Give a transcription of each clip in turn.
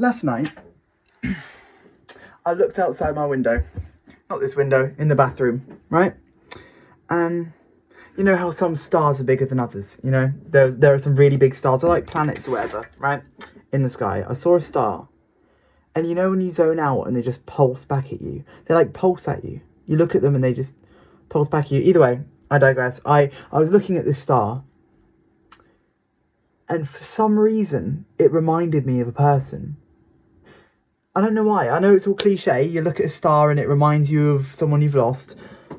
last night, I looked outside my window, not this window, in the bathroom, right? And you know how some stars are bigger than others, you know? There are some really big stars, they're like planets or whatever, right? In the sky. I saw a star. And you know when you zone out and they just pulse back at you? They like pulse at you. You look at them and they just pulse back at you. Either way, I digress. I was looking at this star, and for some reason, it reminded me of a person. I don't know why. I know it's all cliche. You look at a star and it reminds you of someone you've lost,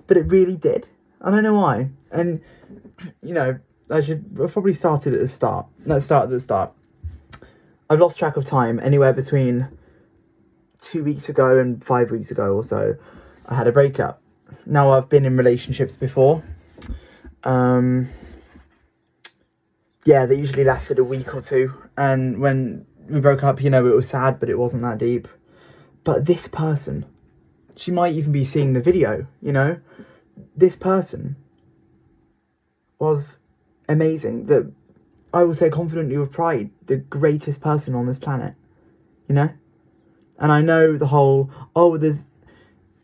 but it really did. I don't know why. And, you know, I probably started at the start. Let's start at the start. I've lost track of time. Anywhere between 2 weeks ago and 5 weeks ago or so, I had a breakup. Now, I've been in relationships before. Yeah, they usually lasted a week or two. And when we broke up, you know, it was sad, but it wasn't that deep. But this person, she might even be seeing the video, you know? This person was amazing. I will say confidently with pride, the greatest person on this planet, you know? And I know the whole, there's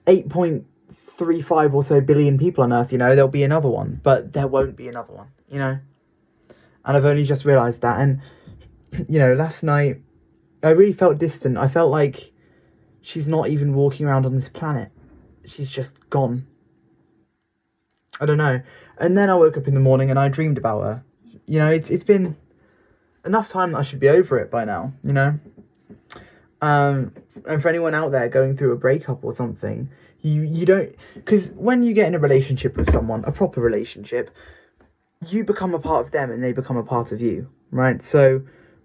8.35 or so billion people on Earth, you know, there'll be another one, but there won't be another one, you know? And I've only just realised that. And, you know, last night, I really felt distant. I felt like she's not even walking around on this planet. She's just gone. I don't know. And then I woke up in the morning and I dreamed about her. You know, it's been enough time that I should be over it by now, you know? And for anyone out there going through a breakup or something, you don't... Because when you get in a relationship with someone, a proper relationship, you become a part of them and they become a part of you, right? So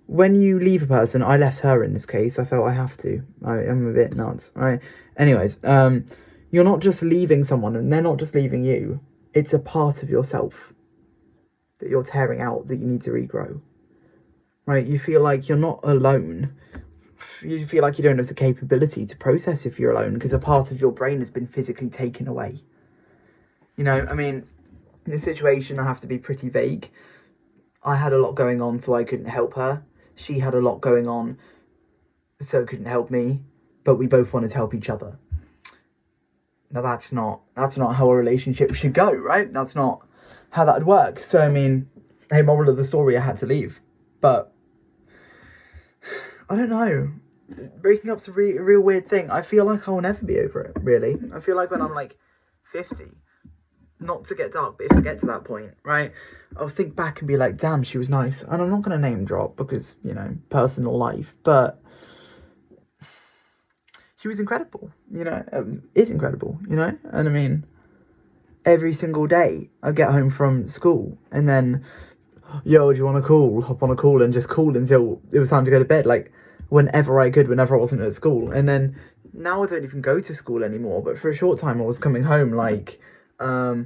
when you leave a person, I left her in this case, I felt I have to. I'm a bit nuts, right? Anyways, you're not just leaving someone and they're not just leaving you. It's a part of yourself that you're tearing out that you need to regrow, right? You feel like you're not alone. You feel like you don't have the capability to process if you're alone because a part of your brain has been physically taken away. You know, I mean, in this situation, I have to be pretty vague. I had a lot going on, so I couldn't help her. She had a lot going on, so couldn't help me. But we both wanted to help each other. Now that's not how a relationship should go, right? That's not how that would work. So I mean, hey, moral of the story, I had to leave. But I don't know. Breaking up's a real weird thing. I feel like I'll never be over it, really. I feel like when I'm like 50, not to get dark, but if I get to that point, right, I'll think back and be like, damn, she was nice. And I'm not going to name drop because, you know, personal life, but she was incredible, you know, is incredible, you know. And I mean, every single day I get home from school and then, yo, do you want to call? Hop on a call and just call until it was time to go to bed, like whenever I could, whenever I wasn't at school. And then now I don't even go to school anymore, but for a short time I was coming home like, do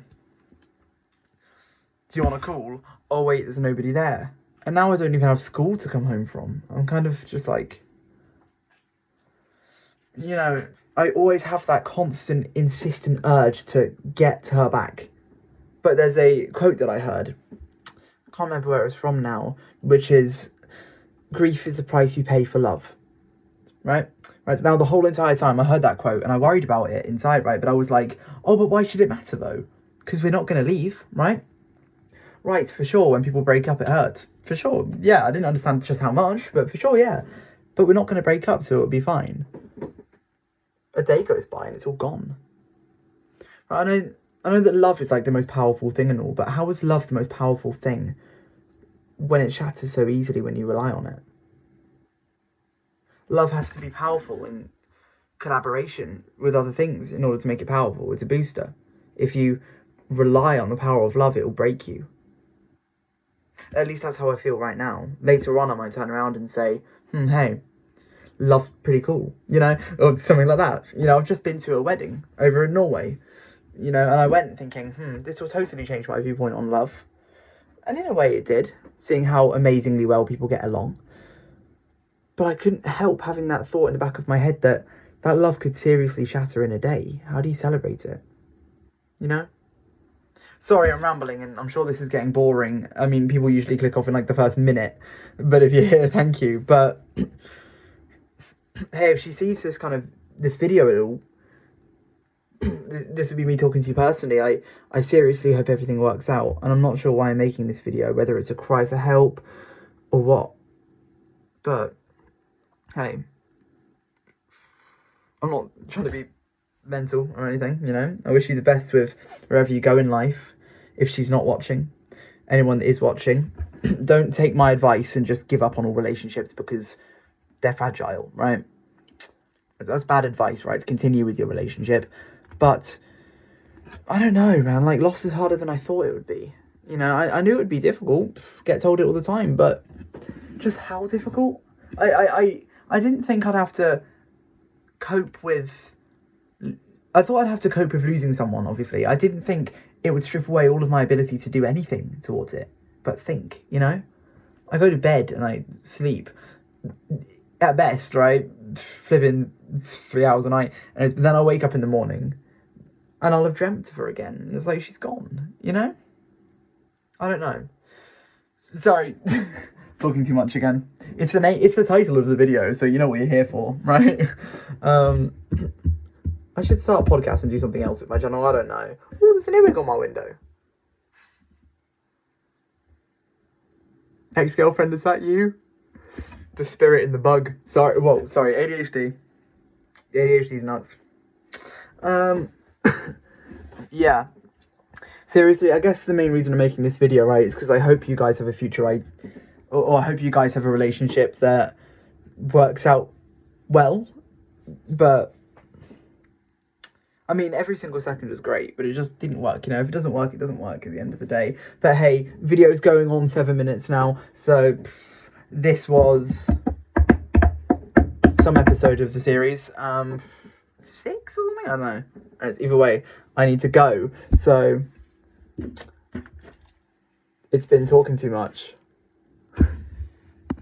you want to call? Oh wait, there's nobody there. And now I don't even have school to come home from. I'm kind of just like, you know, I always have that constant, insistent urge to get her back. But there's a quote that I heard, I can't remember where it's from now, which is, grief is the price you pay for love. Right? Right, now the whole entire time I heard that quote and I worried about it inside, right? But I was like, oh, but why should it matter though? Because we're not going to leave, right? Right, for sure, when people break up it hurts. For sure, yeah, I didn't understand just how much, but for sure, yeah. But we're not going to break up, so it'll be fine. A day goes by and it's all gone. I know that love is like the most powerful thing and all, but how is love the most powerful thing when it shatters so easily when you rely on it? Love has to be powerful in collaboration with other things in order to make it powerful. It's a booster. If you rely on the power of love, it will break you. At least that's how I feel right now. Later on, I might turn around and say, hey, love's pretty cool, you know, or something like that. You know, I've just been to a wedding over in Norway, you know, and I went thinking, this will totally change my viewpoint on love. And in a way it did, seeing how amazingly well people get along. But I couldn't help having that thought in the back of my head that love could seriously shatter in a day. How do you celebrate it? You know? Sorry, I'm rambling, and I'm sure this is getting boring. I mean, people usually click off in like the first minute, but if you're here, thank you. But hey, if she sees this video at all, this would be me talking to you personally. I seriously hope everything works out, and I'm not sure why I'm making this video, whether it's a cry for help or what. But hey, I'm not trying to be mental or anything, you know. I wish you the best with wherever you go in life. If she's not watching, anyone that is watching, don't take my advice and just give up on all relationships because they're fragile, right? That's bad advice, right? To continue with your relationship. But I don't know, man. Like, loss is harder than I thought it would be. You know, I knew it would be difficult. Get told it all the time, but just how difficult? I didn't think I'd have to cope with. I thought I'd have to cope with losing someone. Obviously, I didn't think it would strip away all of my ability to do anything towards it. But think, you know, I go to bed and I sleep at best, right? Flipping 3 hours a night, and then I'll wake up in the morning and I'll have dreamt of her again. It's like she's gone, you know? I don't know. Sorry, talking too much again. It's the title of the video, so you know what you're here for, right? I should start a podcast and do something else with my channel. I don't know. Oh, there's an image on my window. Ex-girlfriend, is that you? The spirit in the bug. Sorry, ADHD. The ADHD's nuts. Yeah. Seriously, I guess the main reason I'm making this video, right, is because I hope you guys have a future, or I hope you guys have a relationship that works out well. But I mean, every single second was great, but it just didn't work. You know, if it doesn't work, it doesn't work at the end of the day. But hey, video's going on 7 minutes now, so this was some episode of the series. 6 or something? I don't know. Either way, I need to go. So it's been talking too much.